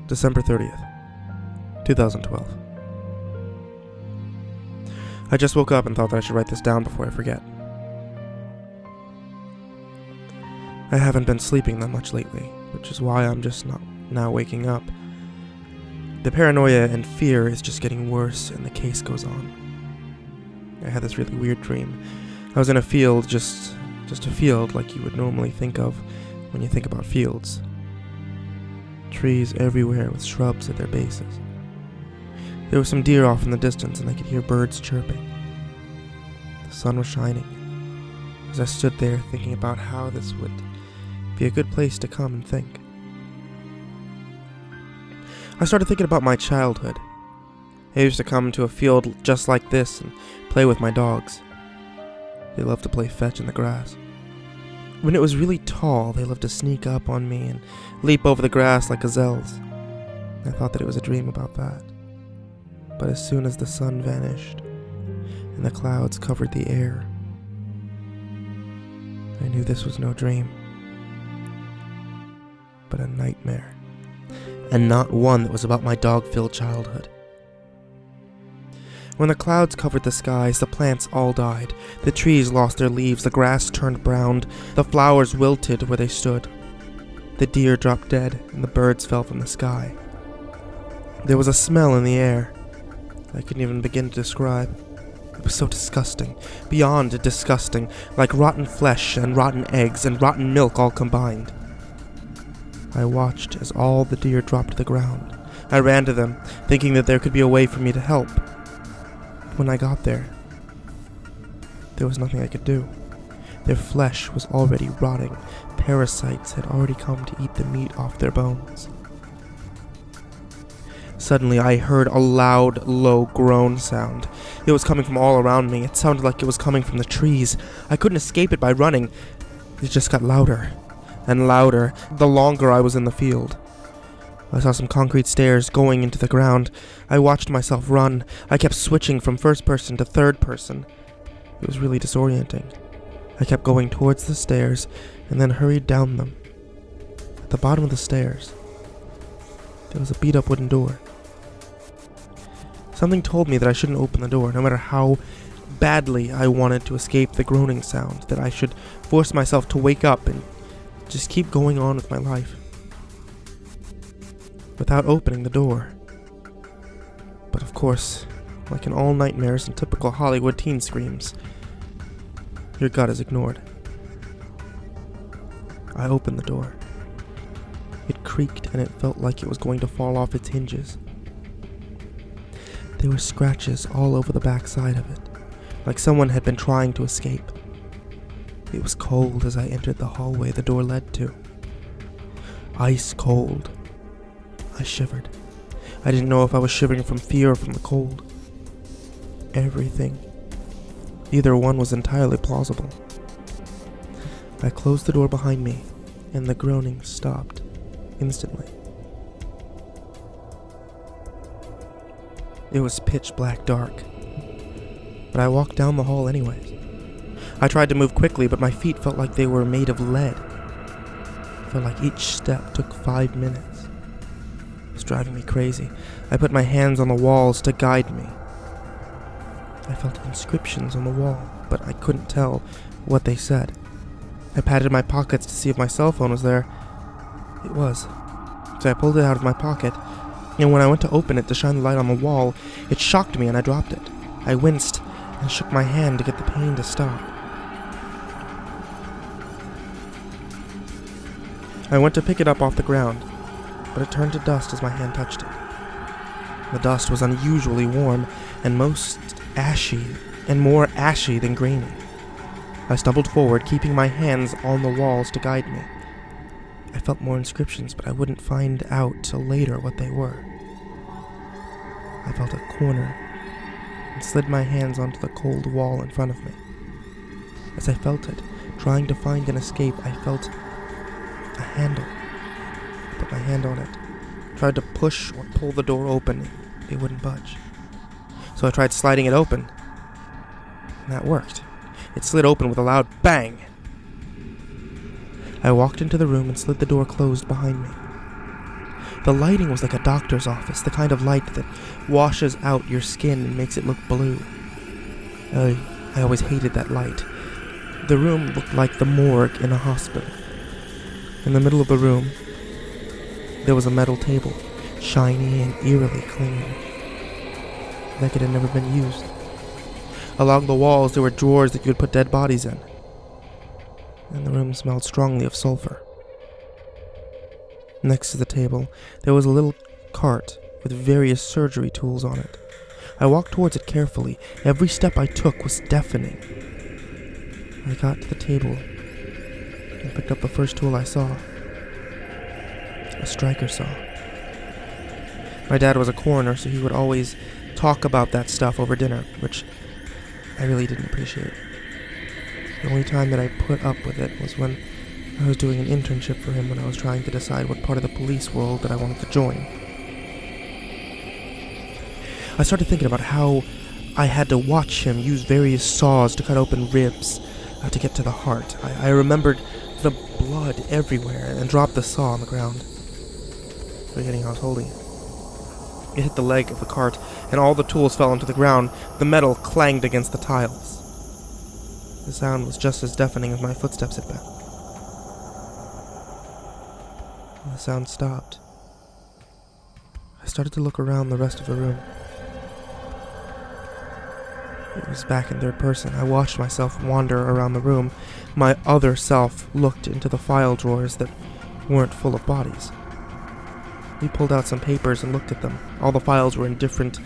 December 30th, 2012. I just woke up and thought that I should write this down before I forget. I haven't been sleeping that much lately, which is why I'm just not now waking up. The paranoia and fear is just getting worse, and the case goes on. I had this really weird dream. I was in a field, just a field like you would normally think of when you think about fields. Trees everywhere with shrubs at their bases. There were some deer off in the distance, and I could hear birds chirping. The sun was shining. As I stood there thinking about how this would be a good place to come and think, I started thinking about my childhood. I used to come to a field just like this and play with my dogs. They loved to play fetch in the grass. When it was really tall, they loved to sneak up on me and leap over the grass like gazelles. I thought that it was a dream about that. But as soon as the sun vanished and the clouds covered the air, I knew this was no dream, but a nightmare. And not one that was about my dog-filled childhood. When the clouds covered the skies, the plants all died. The trees lost their leaves, the grass turned brown, the flowers wilted where they stood. The deer dropped dead, and the birds fell from the sky. There was a smell in the air I couldn't even begin to describe. It was so disgusting, beyond disgusting, like rotten flesh and rotten eggs and rotten milk all combined. I watched as all the deer dropped to the ground. I ran to them, thinking that there could be a way for me to help. When I got there was nothing I could do. Their flesh was already rotting. Parasites had already come to eat the meat off their bones. Suddenly I heard a loud, low groan sound. It was coming from all around me. It sounded like it was coming from the trees. I couldn't escape it by running. It just got louder and louder the longer I was in the field. I saw some concrete stairs going into the ground. I watched myself run. I kept switching from first person to third person. It was really disorienting. I kept going towards the stairs and then hurried down them. At the bottom of the stairs, there was a beat-up wooden door. Something told me that I shouldn't open the door, no matter how badly I wanted to escape the groaning sound, that I should force myself to wake up and just keep going on with my life without opening the door. But of course, like in all nightmares and typical Hollywood teen screams, your gut is ignored. I opened the door. It creaked and it felt like it was going to fall off its hinges. There were scratches all over the back side of it, like someone had been trying to escape. It was cold as I entered the hallway the door led to. Ice cold. I shivered. I didn't know if I was shivering from fear or from the cold. Everything. Either one was entirely plausible. I closed the door behind me, and the groaning stopped instantly. It was pitch black dark, but I walked down the hall anyways. I tried to move quickly, but my feet felt like they were made of lead. It felt like each step took 5 minutes. It was driving me crazy. I put my hands on the walls to guide me. I felt inscriptions on the wall, but I couldn't tell what they said. I patted my pockets to see if my cell phone was there. It was. So I pulled it out of my pocket, and when I went to open it to shine the light on the wall, it shocked me and I dropped it. I winced and shook my hand to get the pain to stop. I went to pick it up off the ground, but it turned to dust as my hand touched it. The dust was unusually warm and most ashy, and more ashy than grainy. I stumbled forward, keeping my hands on the walls to guide me. I felt more inscriptions, but I wouldn't find out till later what they were. I felt a corner and slid my hands onto the cold wall in front of me. As I felt it, trying to find an escape, I felt a handle. I put my hand on it, tried to push or pull the door open. It wouldn't budge. So I tried sliding it open, and that worked. It slid open with a loud bang. I walked into the room and slid the door closed behind me. The lighting was like a doctor's office, the kind of light that washes out your skin and makes it look blue. I always hated that light. The room looked like the morgue in a hospital. In the middle of the room, there was a metal table, shiny and eerily clean, like it had never been used. Along the walls, there were drawers that you could put dead bodies in, and the room smelled strongly of sulfur. Next to the table, there was a little cart with various surgery tools on it. I walked towards it carefully. Every step I took was deafening. I got to the table and picked up the first tool I saw. A striker saw. My dad was a coroner, so he would always talk about that stuff over dinner, which I really didn't appreciate. The only time that I put up with it was when I was doing an internship for him when I was trying to decide what part of the police world that I wanted to join. I started thinking about how I had to watch him use various saws to cut open ribs to get to the heart. I remembered the blood everywhere and dropped the saw on the ground, forgetting I was holding it. It hit the leg of the cart, and all the tools fell onto the ground. The metal clanged against the tiles. The sound was just as deafening as my footsteps had been. The sound stopped. I started to look around the rest of the room. It was back in third person. I watched myself wander around the room. My other self looked into the file drawers that weren't full of bodies. He pulled out some papers and looked at them. All the files were in different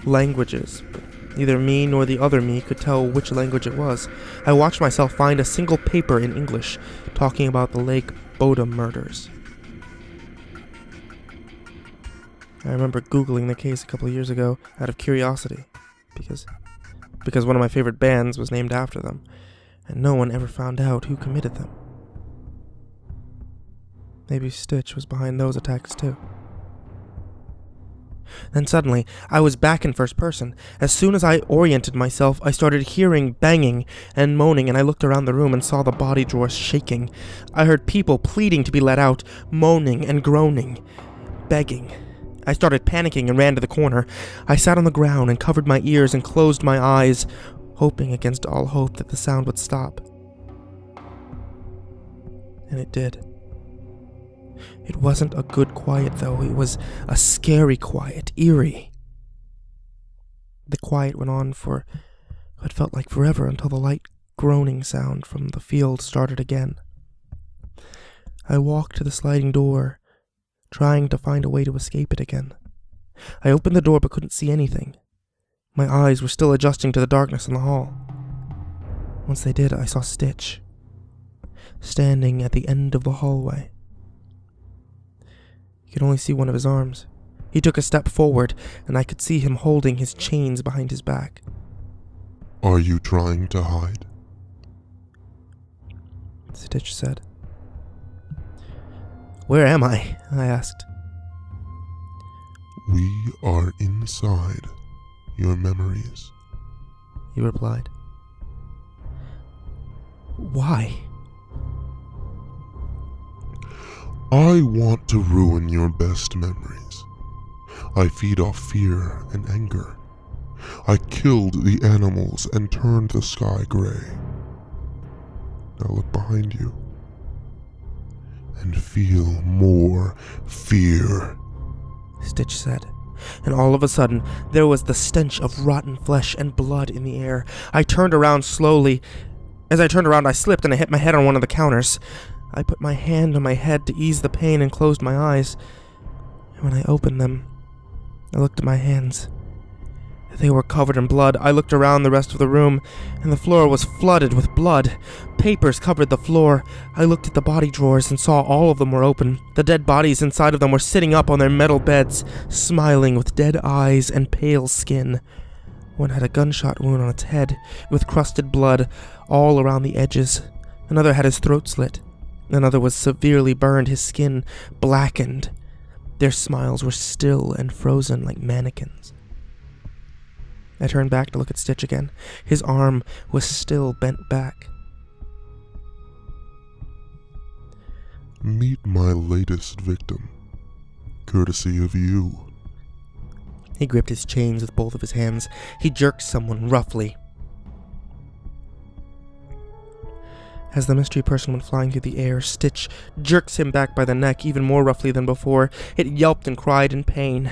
languages, but neither me nor the other me could tell which language it was. I watched myself find a single paper in English talking about the Lake Bodom murders. I remember Googling the case a couple of years ago out of curiosity, because one of my favorite bands was named after them, and no one ever found out who committed them. Maybe Stitch was behind those attacks too. Then suddenly, I was back in first person. As soon as I oriented myself, I started hearing banging and moaning, and I looked around the room and saw the body drawers shaking. I heard people pleading to be let out, moaning and groaning, begging. I started panicking and ran to the corner. I sat on the ground and covered my ears and closed my eyes, hoping against all hope that the sound would stop. And it did. It wasn't a good quiet, though. It was a scary quiet, eerie. The quiet went on for what felt like forever until the light groaning sound from the field started again. I walked to the sliding door, trying to find a way to escape it again. I opened the door but couldn't see anything. My eyes were still adjusting to the darkness in the hall. Once they did, I saw Stitch, standing at the end of the hallway. You could only see one of his arms. He took a step forward, and I could see him holding his chains behind his back. "Are you trying to hide?" Stitch said. "Where am I?" I asked. "We are inside your memories," he replied. "Why?" "I want to ruin your best memories. I feed off fear and anger. I killed the animals and turned the sky gray. Now look behind you and feel more fear," Stitch said. And all of a sudden, there was the stench of rotten flesh and blood in the air. I turned around slowly. As I turned around, I slipped and I hit my head on one of the counters. I put my hand on my head to ease the pain and closed my eyes. And when I opened them, I looked at my hands. They were covered in blood. I looked around the rest of the room, and the floor was flooded with blood. Papers covered the floor. I looked at the body drawers and saw all of them were open. The dead bodies inside of them were sitting up on their metal beds, smiling with dead eyes and pale skin. One had a gunshot wound on its head, with crusted blood all around the edges. Another had his throat slit. Another was severely burned, his skin blackened. Their smiles were still and frozen like mannequins. I turned back to look at Stitch again. His arm was still bent back. "Meet my latest victim, courtesy of you. He gripped his chains with both of his hands. He jerked someone roughly. As the mystery person went flying through the air, Stitch jerks him back by the neck even more roughly than before. It yelped and cried in pain.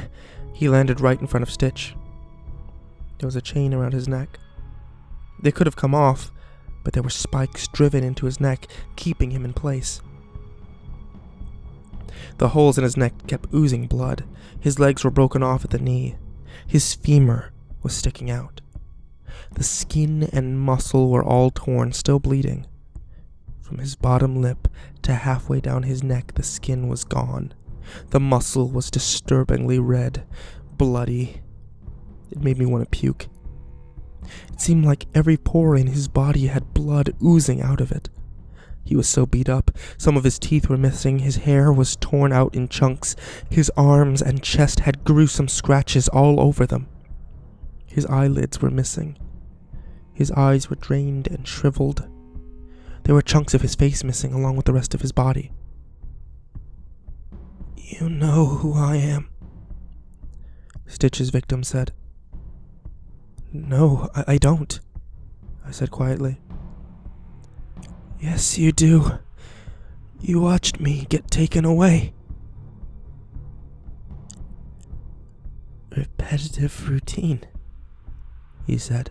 He landed right in front of Stitch. There was a chain around his neck. They could have come off, but there were spikes driven into his neck, keeping him in place. The holes in his neck kept oozing blood. His legs were broken off at the knee. His femur was sticking out. The skin and muscle were all torn, still bleeding. From his bottom lip to halfway down his neck, the skin was gone. The muscle was disturbingly red, bloody. It made me want to puke. It seemed like every pore in his body had blood oozing out of it. He was so beat up, some of his teeth were missing, his hair was torn out in chunks, his arms and chest had gruesome scratches all over them. His eyelids were missing. His eyes were drained and shriveled. There were chunks of his face missing along with the rest of his body. "You know who I am," Stitch's victim said. "No, I don't," I said quietly. "Yes, you do. You watched me get taken away." "Repetitive routine," he said.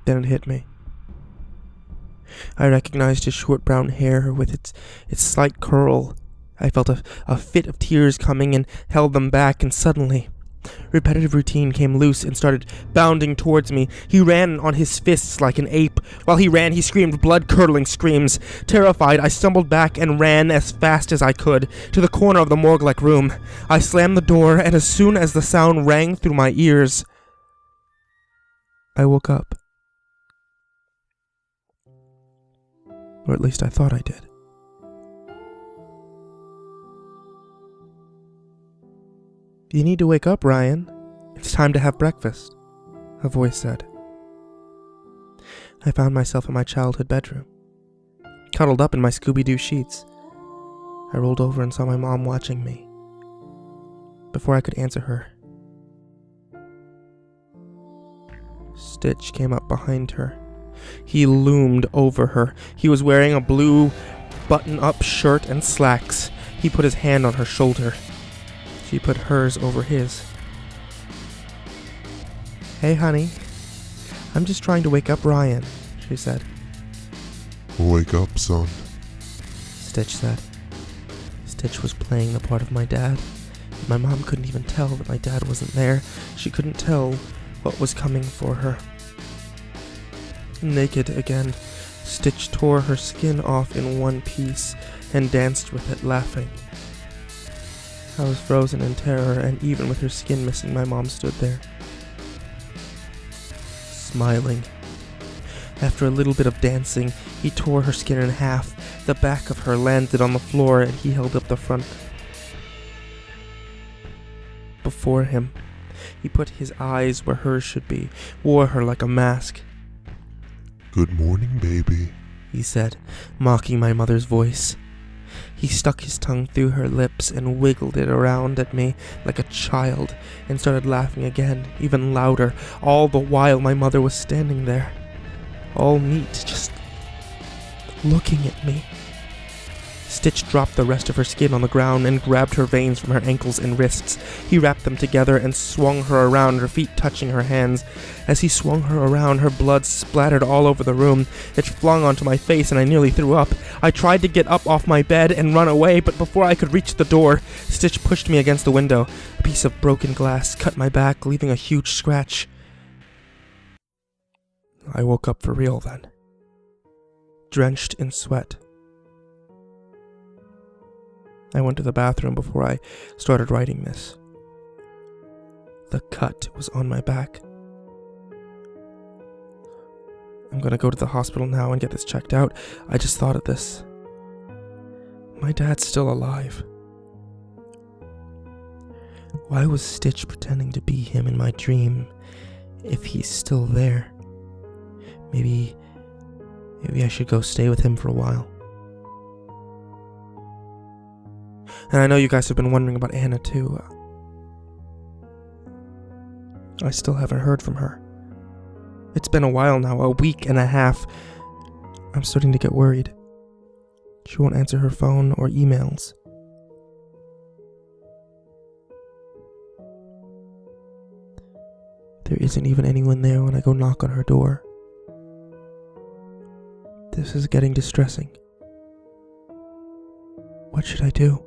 Then it hit me. I recognized his short brown hair with its slight curl. I felt a fit of tears coming and held them back, and suddenly, repetitive routine came loose and started bounding towards me. He ran on his fists like an ape. While he ran, he screamed blood-curdling screams. Terrified, I stumbled back and ran as fast as I could to the corner of the morgue-like room. I slammed the door, and as soon as the sound rang through my ears, I woke up. Or at least I thought I did. "You need to wake up, Ryan. It's time to have breakfast," a voice said. I found myself in my childhood bedroom, cuddled up in my Scooby-Doo sheets. I rolled over and saw my mom watching me. Before I could answer her, Stitch came up behind her. He loomed over her. He was wearing a blue button-up shirt and slacks. He put his hand on her shoulder. She put hers over his. "Hey, honey. I'm just trying to wake up Ryan," she said. Wake up, son. Stitch said. Stitch was playing the part of my dad. My mom couldn't even tell that my dad wasn't there. She couldn't tell what was coming for her. Naked again, Stitch tore her skin off in one piece and danced with it, laughing. I was frozen in terror, and even with her skin missing, my mom stood there, smiling. After a little bit of dancing, he tore her skin in half. The back of her landed on the floor, and he held up the front. Before him, he put his eyes where hers should be, wore her like a mask. "Good morning, baby," he said, mocking my mother's voice. He stuck his tongue through her lips and wiggled it around at me like a child and started laughing again, even louder, all the while my mother was standing there, all neat, just looking at me. Stitch dropped the rest of her skin on the ground and grabbed her veins from her ankles and wrists. He wrapped them together and swung her around, her feet touching her hands. As he swung her around, her blood splattered all over the room. It flung onto my face and I nearly threw up. I tried to get up off my bed and run away, but before I could reach the door, Stitch pushed me against the window. A piece of broken glass cut my back, leaving a huge scratch. I woke up for real then, drenched in sweat. I went to the bathroom before I started writing this. The cut was on my back. I'm gonna go to the hospital now and get this checked out. I just thought of this. My dad's still alive. Why was Stitch pretending to be him in my dream if he's still there? Maybe I should go stay with him for a while. And I know you guys have been wondering about Anna too. I still haven't heard from her. It's been a while now, a week and a half. I'm starting to get worried. She won't answer her phone or emails. There isn't even anyone there when I go knock on her door. This is getting distressing. What should I do?